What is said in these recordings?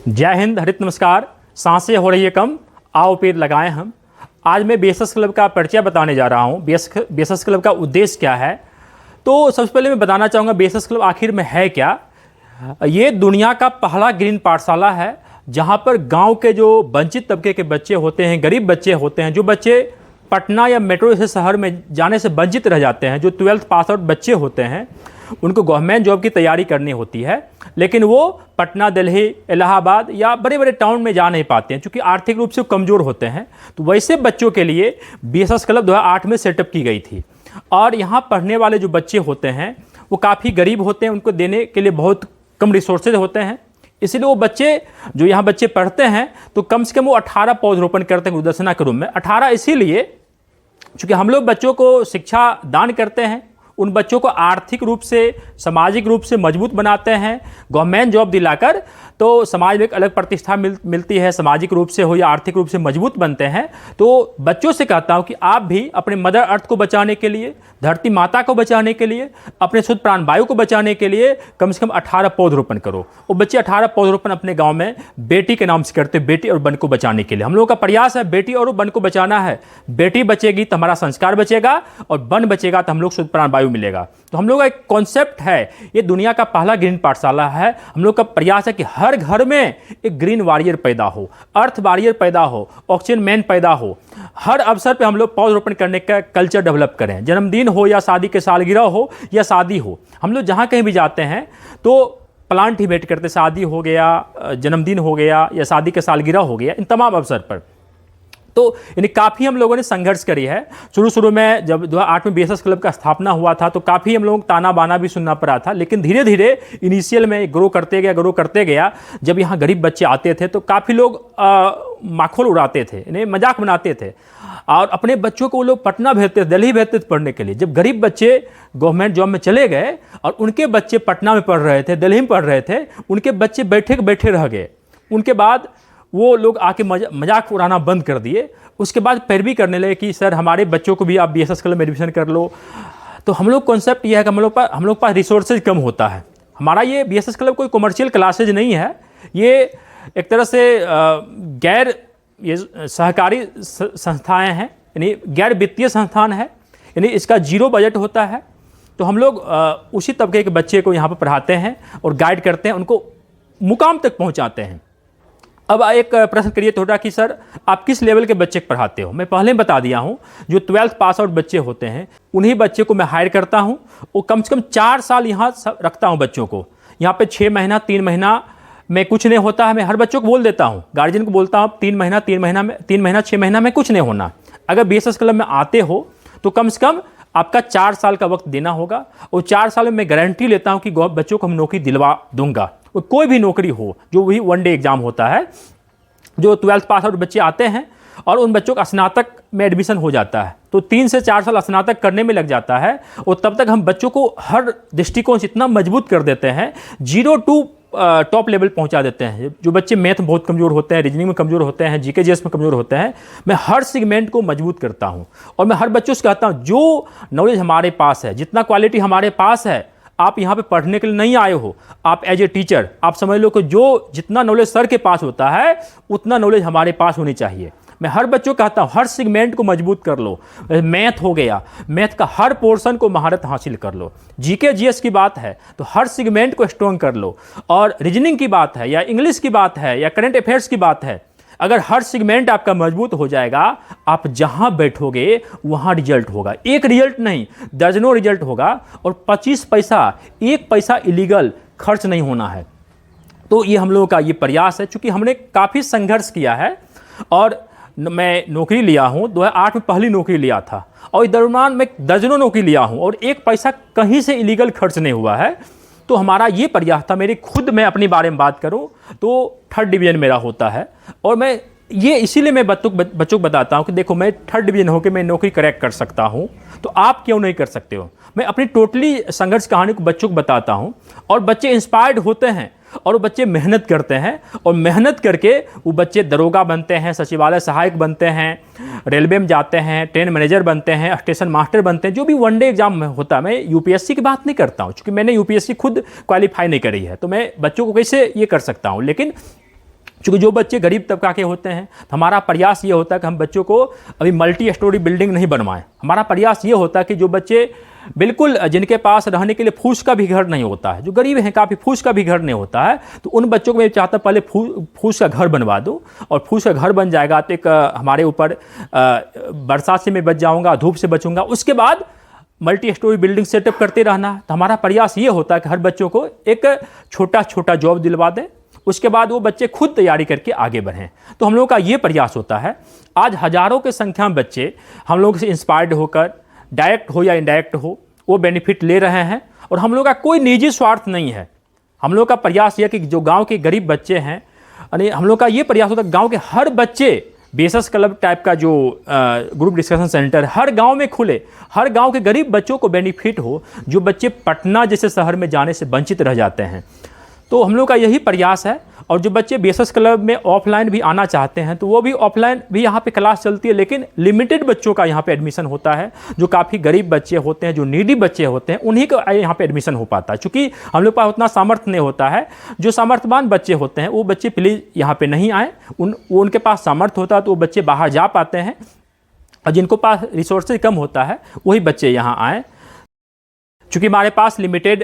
जय हिंद, हरित नमस्कार। सांसें हो रही है कम, आओ पेड़ लगाएं हम। आज मैं बीएसएस क्लब का परिचय बताने जा रहा हूं। बीएसएस क्लब का उद्देश्य क्या है, तो सबसे पहले मैं बताना चाहूँगा बीएसएस क्लब आखिर में है क्या। ये दुनिया का पहला ग्रीन पाठशाला है जहां पर गांव के जो वंचित तबके के बच्चे होते हैं, गरीब बच्चे होते हैं, जो बच्चे पटना या मेट्रो जैसे शहर में जाने से वंचित रह जाते हैं, जो 12th पास आउट बच्चे होते हैं, उनको गवर्नमेंट जॉब की तैयारी करनी होती है, लेकिन वो पटना, दिल्ली, इलाहाबाद या बड़े बड़े टाउन में जा नहीं पाते हैं क्योंकि आर्थिक रूप से कमज़ोर होते हैं। तो वैसे बच्चों के लिए बीएसएस क्लब 2008 में सेटअप की गई थी। और यहाँ पढ़ने वाले जो बच्चे होते हैं वो काफ़ी गरीब होते हैं, उनको देने के लिए बहुत कम रिसोर्सेज होते हैं। इसलिए वो बच्चे जो यहाँ बच्चे पढ़ते हैं तो कम से कम वो 18 पौधरोपण करते हैं उदर्शना के रूप में। 18 इसीलिए क्योंकि हम लोग बच्चों को शिक्षा दान करते हैं, उन बच्चों को आर्थिक रूप से, सामाजिक रूप से मजबूत बनाते हैं गवर्नमेंट जॉब दिलाकर, तो समाज में एक अलग प्रतिष्ठा मिलती है, सामाजिक रूप से हो या आर्थिक रूप से मजबूत बनते हैं। तो बच्चों से कहता हूं कि आप भी अपने मदर अर्थ को बचाने के लिए, धरती माता को बचाने के लिए, अपने शुद्ध प्राण वायु को बचाने के लिए कम से कम 18 पौधरोपण करो। वो बच्चे 18 पौधरोपण अपने गाँव में बेटी के नाम से करते, बेटी और वन को बचाने के लिए। हम लोगों का प्रयास है बेटी और वन को बचाना है। बेटी बचेगी तो हमारा संस्कार बचेगा, और वन बचेगा तो हम लोग शुद्ध प्राण वायु मिलेगा। तो हम लोग का एक कॉन्सेप्ट है, ये दुनिया का पहला ग्रीन पाठशाला है। हम लोग का प्रयास है कि हर घर में एक ग्रीन वॉरियर पैदा हो, अर्थ वॉरियर पैदा हो, ऑक्सीजन मैन पैदा हो। हर अवसर पे हम लोग पौधरोपण करने का कल्चर डेवलप करें। जन्मदिन हो या शादी के सालगिरह हो या शादी हो, हम लोग जहाँ कहीं भी जाते हैं तो प्लांट ही भेंट करते। शादी हो गया, जन्मदिन हो गया या शादी के सालगिरह हो गया, इन तमाम अवसर पर। तो यानी काफ़ी हम लोगों ने संघर्ष करी है। शुरू में जब 2008 में बीएसएस क्लब का स्थापना हुआ था तो काफ़ी हम लोगों को ताना बाना भी सुनना पड़ा था, लेकिन धीरे धीरे इनिशियल में ग्रो करते गया। जब यहाँ गरीब बच्चे आते थे तो काफ़ी लोग माखौल उड़ाते थे, इन्हें मजाक बनाते थे, और अपने बच्चों को वो लोग पटना भेजते थे, दिल्ली भेजते थे पढ़ने के लिए। जब गरीब बच्चे गवर्नमेंट जॉब में चले गए और उनके बच्चे पटना में पढ़ रहे थे, दिल्ली में पढ़ रहे थे, उनके बच्चे बैठे रह गए। उनके बाद वो लोग आके मजाक उड़ाना बंद कर दिए। उसके बाद पैरवी करने लगे कि सर हमारे बच्चों को भी आप बीएसएस क्लब में एडमिशन कर लो। तो हम लोग कॉन्सेप्ट ये है कि हम लोग पास रिसोर्सेज कम होता है। हमारा ये बीएसएस क्लब कोई कमर्शियल क्लासेज नहीं है, ये एक तरह से गैर ये सहकारी संस्थाएं हैं, यानी गैर वित्तीय संस्थान है, यानी इसका 0 बजट होता है। तो हम लोग उसी तबके के बच्चे को यहाँ पर पढ़ाते हैं और गाइड करते हैं, उनको मुकाम तक पहुँचाते हैं। अब एक प्रश्न करिए थोड़ा कि सर आप किस लेवल के बच्चे पढ़ाते हो। मैं पहले बता दिया हूँ, जो 12th पास आउट बच्चे होते हैं उन्हीं बच्चे को मैं हायर करता हूँ। वो कम से कम 4 साल यहाँ रखता हूँ बच्चों को। यहाँ पे 6 महीना 3 महीना में कुछ नहीं होता है। मैं हर बच्चों को बोल देता हूँ, गार्जियन को बोलता हूँ 3 महीना 6 महीना में कुछ नहीं होना। अगर बीएसएस क्लब में आते हो तो कम से कम आपका 4 साल का वक्त देना होगा। और 4 साल में मैं गारंटी लेता हूँ कि बच्चों को हम नौकरी दिलवा दूंगा। कोई भी नौकरी हो, जो भी 1 डे एग्जाम होता है, जो 12th पास आउट बच्चे आते हैं और उन बच्चों का स्नातक में एडमिशन हो जाता है, तो 3 से 4 साल स्नातक करने में लग जाता है। और तब तक हम बच्चों को हर दृष्टिकोण से इतना मजबूत कर देते हैं, 0 to टॉप लेवल पहुंचा देते हैं। जो बच्चे मैथ बहुत कमज़ोर होते हैं, रीजनिंग में कमज़ोर होते हैं, जीके जीएस में कमज़ोर होते हैं, मैं हर सेगमेंट को मजबूत करता हूं। और मैं हर बच्चों से कहता हूं जो नॉलेज हमारे पास है, जितना क्वालिटी हमारे पास है, आप यहाँ पे पढ़ने के लिए नहीं आए हो, आप एज ए टीचर आप समझ लो कि जो जितना नॉलेज सर के पास होता है उतना नॉलेज हमारे पास होनी चाहिए। मैं हर बच्चों को कहता हूँ हर सेगमेंट को मजबूत कर लो। मैथ हो गया, मैथ का हर पोर्शन को महारत हासिल कर लो। जीके जीएस की बात है तो हर सेगमेंट को स्ट्रॉन्ग कर लो। और रीजनिंग की बात है या इंग्लिश की बात है या करंट अफेयर्स की बात है, अगर हर सेगमेंट आपका मजबूत हो जाएगा, आप जहां बैठोगे वहां रिजल्ट होगा। एक रिजल्ट नहीं, दर्जनों रिजल्ट होगा। और 25 पैसा, 1 पैसा इलीगल खर्च नहीं होना है। तो ये हम लोगों का ये प्रयास है। चूंकि हमने काफ़ी संघर्ष किया है और मैं नौकरी लिया हूँ, 2008 में पहली नौकरी लिया था, और इस दरम्यान मैं दर्जनों नौकरी लिया हूँ और 1 पैसा कहीं से इलीगल खर्च नहीं हुआ है। तो हमारा ये प्रयास था। मैं अपने बारे में बात करूं तो 3rd डिवीजन मेरा होता है। और मैं ये इसीलिए मैं बच्चों को बताता हूं कि देखो मैं 3rd डिवीजन होकर मैं नौकरी क्रैक कर सकता हूं, तो आप क्यों नहीं कर सकते हो। मैं अपनी टोटली संघर्ष कहानी को बच्चों को बताता हूं और बच्चे इंस्पायर्ड होते हैं। और वो बच्चे मेहनत करते हैं और मेहनत करके वो बच्चे दरोगा बनते हैं, सचिवालय सहायक बनते हैं, रेलवे में जाते हैं, ट्रेन मैनेजर बनते हैं, स्टेशन मास्टर बनते हैं, जो भी वनडे एग्जाम में होता है। मैं यूपीएससी की बात नहीं करता हूँ, क्योंकि मैंने यूपीएससी खुद क्वालिफाई नहीं करी है, तो मैं बच्चों को कैसे ये कर सकता हूँ। लेकिन चूँकि जो बच्चे गरीब तबका के होते हैं, तो हमारा प्रयास ये होता है कि हम बच्चों को अभी मल्टी स्टोरी बिल्डिंग नहीं बनवाएं। हमारा प्रयास ये होता है कि जो बच्चे बिल्कुल जिनके पास रहने के लिए फूस का भी घर नहीं होता है, जो गरीब हैं, काफ़ी फूस का भी घर नहीं होता है, तो उन बच्चों को मैं चाहता पहले फूस का घर बनवा दूं। और फूस का घर बन जाएगा तो एक हमारे ऊपर बरसात से मैं बच जाऊंगा, धूप से बचूंगा। उसके बाद मल्टी स्टोरी बिल्डिंग सेटअप करते रहना। तो हमारा प्रयास ये होता है कि हर बच्चों को एक छोटा छोटा जॉब दिलवा दें, उसके बाद वो बच्चे खुद तैयारी करके आगे बढ़ें। तो हम लोगों का ये प्रयास होता है। आज हज़ारों की संख्या में बच्चे हम लोग से इंस्पायर्ड होकर, डायरेक्ट हो या इनडायरेक्ट हो, वो बेनिफिट ले रहे हैं। और हम लोग का कोई निजी स्वार्थ नहीं है। हम लोग का प्रयास यह कि जो गांव के गरीब बच्चे हैं, यानी हम लोग का ये प्रयास होता है गांव के हर बच्चे बेसस क्लब टाइप का जो ग्रुप डिस्कशन सेंटर हर गांव में खुले, हर गांव के गरीब बच्चों को बेनिफिट हो, जो बच्चे पटना जैसे शहर में जाने से वंचित रह जाते हैं। तो हम लोग का यही प्रयास है। और जो बच्चे बेसस क्लब में ऑफलाइन भी आना चाहते हैं, तो वो भी ऑफलाइन भी यहाँ पे क्लास चलती है, लेकिन लिमिटेड बच्चों का यहाँ पे एडमिशन होता है। जो काफ़ी गरीब बच्चे होते हैं, जो नीडी बच्चे होते हैं, उन्हीं का यहाँ पे एडमिशन हो पाता है। चूँकि हम लोग का उतना सामर्थ्य नहीं होता है। जो सामर्थ्यवान बच्चे होते हैं वो बच्चे प्लीज़ यहाँ पे नहीं आए। उनके पास सामर्थ्य होता है तो वो बच्चे बाहर जा पाते हैं, और जिनको पास रिसोर्सेज कम होता है वही बच्चे यहाँ आएँ। चूँकि हमारे पास लिमिटेड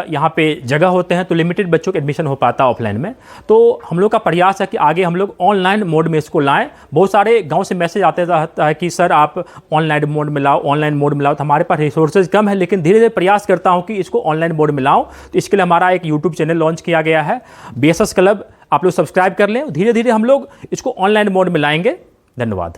यहाँ पे जगह होते हैं, तो लिमिटेड बच्चों का एडमिशन हो पाता है ऑफलाइन में। तो हम लोग का प्रयास है कि आगे हम लोग ऑनलाइन मोड में इसको लाएं। बहुत सारे गांव से मैसेज आते रहता है कि सर आप ऑनलाइन मोड में लाओ, ऑनलाइन मोड में लाओ। तो हमारे पास रिसोर्सेज कम है, लेकिन धीरे धीरे प्रयास करता हूँ कि इसको ऑनलाइन मोड में लाऊँ। तो इसके लिए हमारा एक यूट्यूब चैनल लॉन्च किया गया है, बेसस क्लब। आप लोग सब्सक्राइब कर लें। धीरे धीरे हम लोग इसको ऑनलाइन मोड में लाएंगे। धन्यवाद।